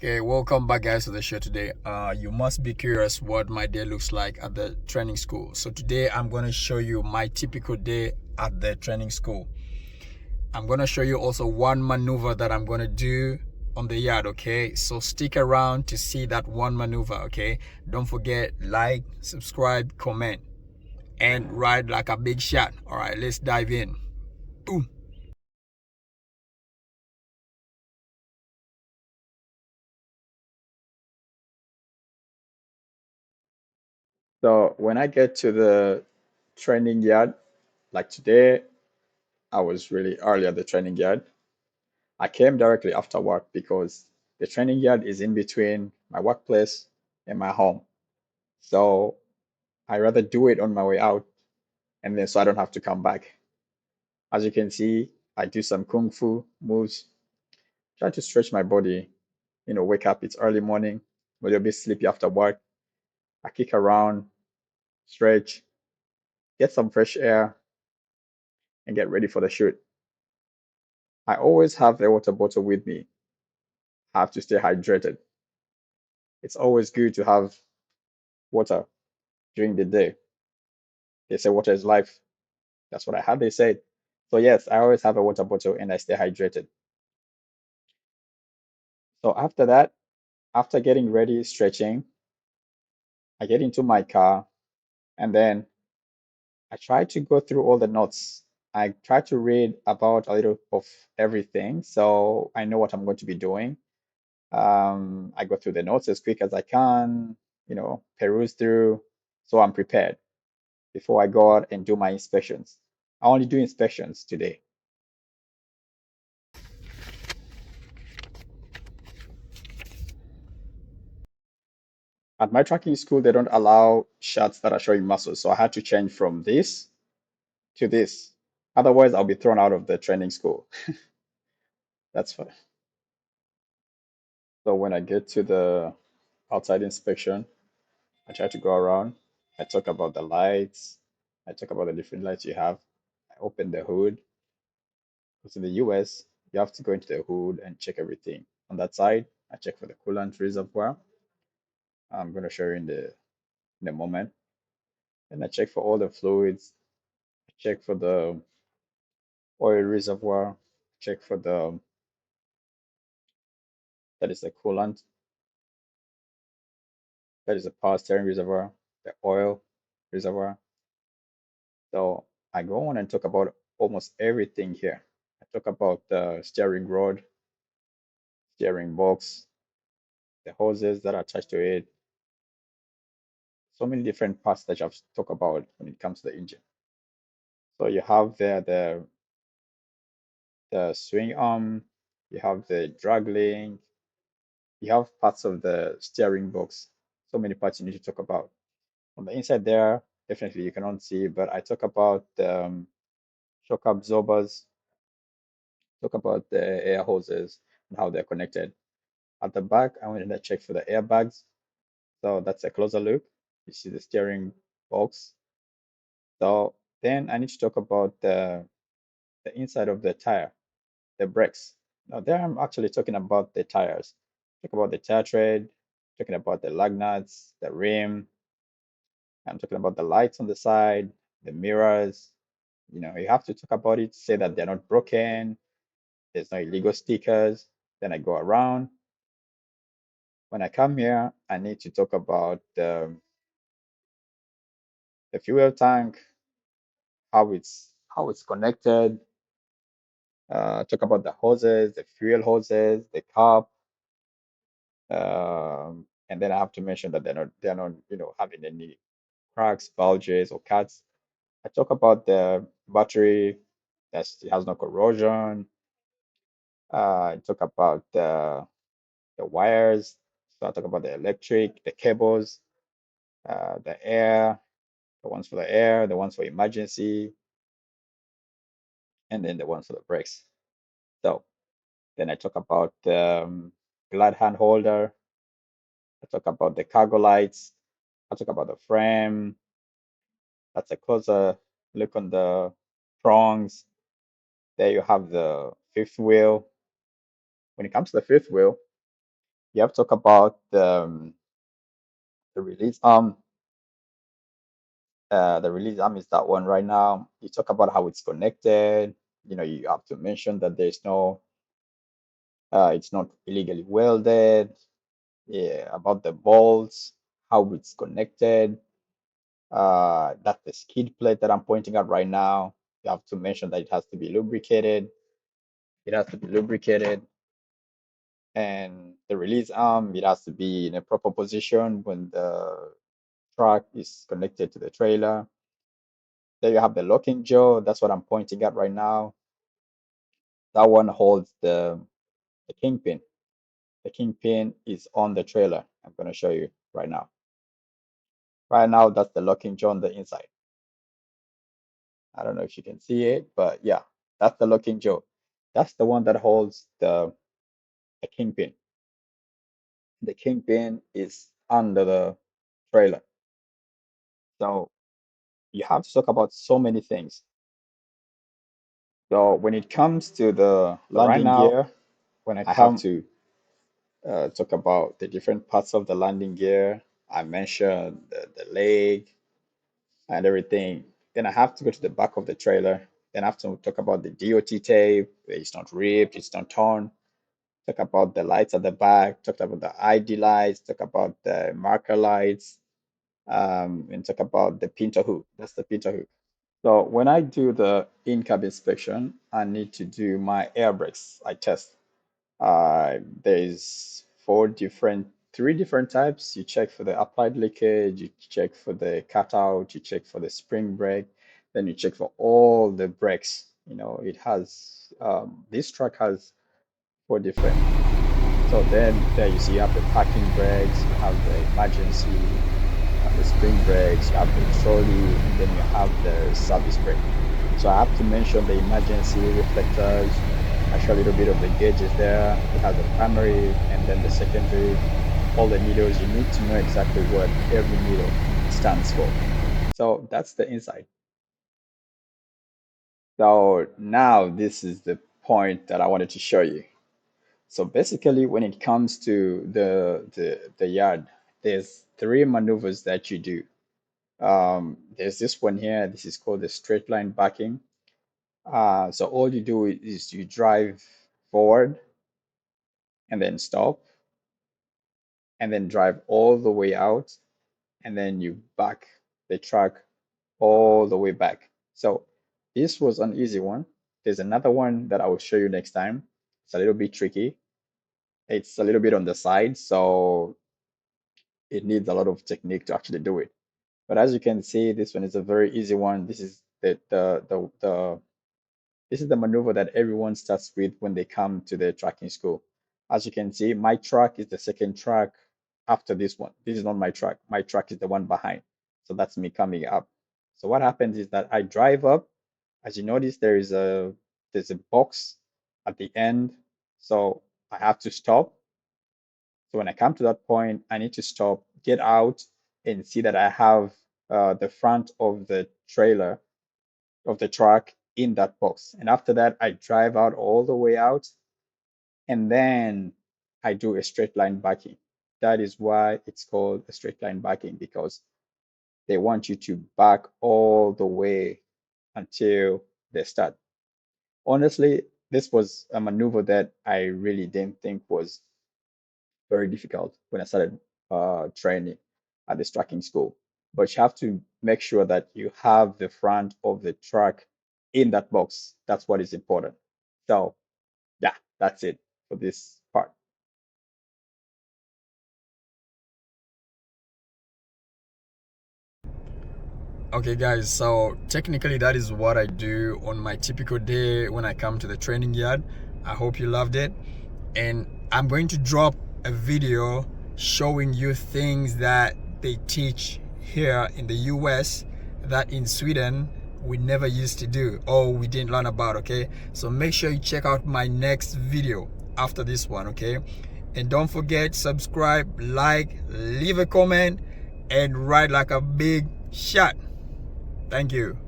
Okay, welcome back guys to the show today. You must be curious what my day looks like at the training school. So today I'm going to show you my typical day at the training school. I'm going to show you also one maneuver that I'm going to do on the yard, okay? So stick around to see that one maneuver, okay? Don't forget, like, subscribe, comment, and ride like a big shot. All right, let's dive in. Boom. So when I get to the training yard, like today, I was really early at the training yard. I came directly after work because the training yard is in between my workplace and my home. So I rather do it on my way out and then so I don't have to come back. As you can see, I do some kung fu moves, try to stretch my body, wake up. It's early morning, a little bit sleepy after work. I kick around, stretch, get some fresh air, and get ready for the shoot. I always have a water bottle with me. I have to stay hydrated. It's always good to have water during the day. They say water is life. That's what I had they said. So yes, I always have a water bottle and I stay hydrated. So after that, after getting ready, stretching, I get into my car and then I try to go through all the notes. I try to read about a little of everything so I know what I'm going to be doing. I go through the notes as quick as I can, peruse through so I'm prepared before I go out and do my inspections. I only do inspections today. At my tracking school, they don't allow shots that are showing muscles, so I had to change from this to this. Otherwise, I'll be thrown out of the training school. That's fine. So when I get to the outside inspection, I try to go around. I talk about the lights. I talk about the different lights you have. I open the hood. Because in the US, you have to go into the hood and check everything. On that side, I check for the coolant reservoir. I'm going to show you in a moment. And I check for all the fluids. I check for the oil reservoir. Check for that is the coolant. That is the power steering reservoir, the oil reservoir. So I go on and talk about almost everything here. I talk about the steering rod, steering box, the hoses that are attached to it, so many different parts that I've talked about when it comes to the engine. So you have there the swing arm, you have the drag link, you have parts of the steering box. So many parts you need to talk about. On the inside there, definitely you cannot see, but I talk about shock absorbers, talk about the air hoses and how they're connected. At the back, I wanted to check for the airbags. So that's a closer look. You see the steering box. So then I need to talk about the inside of the tire, the brakes. Now there I'm actually talking about the tires. Talk about the tire tread, talking about the lug nuts, the rim. I'm talking about the lights on the side, the mirrors. You have to talk about it, say that they're not broken, there's no illegal stickers. Then I go around. When I come here, I need to talk about the fuel tank, how it's connected. Talk about the hoses, the fuel hoses, the cap, and then I have to mention that they're not having any cracks, bulges, or cuts. I talk about the battery that it has no corrosion. I talk about the wires. So I talk about the electric, the cables, the air, the ones for the air, the ones for emergency, and then the ones for the brakes. So then I talk about glad hand holder. I talk about the cargo lights. I talk about the frame. That's a closer look on the prongs. There you have the fifth wheel. When it comes to the fifth wheel, You have to talk about the release arm. The release arm is that one right now. You talk about how it's connected. You have to mention that it's not illegally welded. Yeah, about the bolts, how it's connected. That's the skid plate that I'm pointing at right now. You have to mention that it has to be lubricated. It has to be lubricated. And the release arm, it has to be in a proper position when the truck is connected to the trailer. There you have the locking jaw. That's what I'm pointing at right now. That one holds the kingpin. The kingpin is on the trailer. I'm going to show you right now. Right now, that's the locking jaw on the inside. I don't know if you can see it, but yeah, that's the locking jaw. That's the one that holds the kingpin. The kingpin is under the trailer. So you have to talk about so many things. So when it comes to the Right landing now, gear, when I I have come, to talk about the different parts of the landing gear. I mentioned the leg and everything. Then I have to go to the back of the trailer. Then I have to talk about the DOT tape. It's not ripped, it's not torn. Talk about the lights at the back. Talk about the ID lights. Talk about the marker lights. And talk about the pinter hook. That's the pinter hook. So when I do the in-cab inspection, I need to do my air brakes. I test. There's three different types. You check for the applied leakage, you check for the cutout, you check for the spring brake, then you check for all the brakes. It has this truck has four different. So then there you see you have the parking brakes, you have the emergency, you have the spring brakes, you have the trolley, and then you have the service brake. So I have to mention the emergency reflectors. I show a little bit of the gauges there. It has the primary and then the secondary. All the needles, you need to know exactly what every needle stands for. So that's the inside. So now this is the point that I wanted to show you. So basically, when it comes to the yard, there's three maneuvers that you do. There's this one here. This is called the straight line backing. So all you do is you drive forward and then stop and then drive all the way out and then you back the truck all the way back. So this was an easy one. There's another one that I will show you next time. It's a little bit tricky. It's a little bit on the side, so it needs a lot of technique to actually do it. But as you can see, this one is a very easy one. This is the maneuver that everyone starts with when they come to the tracking school. As you can see, my track is the second track after this one. This is not my track. My track is the one behind. So that's me coming up. So what happens is that I drive up. As you notice, there's a box at the end. So I have to stop. So when I come to that point, I need to stop, get out, and see that I have the front of the trailer of the truck in that box. And after that, I drive out all the way out, and then I do a straight line backing. That is why it's called a straight line backing, because they want you to back all the way until they start. Honestly, this was a maneuver that I really didn't think was very difficult when I started training at this tracking school. But you have to make sure that you have the front of the truck in that box. That's what is important. So, yeah, that's it for this part. okay, guys, so technically, that is what I do on my typical day when I come to the training yard. I hope you loved it. And I'm going to drop a video showing you things that they teach here in the US that in Sweden we never used to do or we didn't learn about. Okay, so make sure you check out my next video after this one. Okay, and don't forget, subscribe, like, leave a comment, and write like a big shot. Thank you.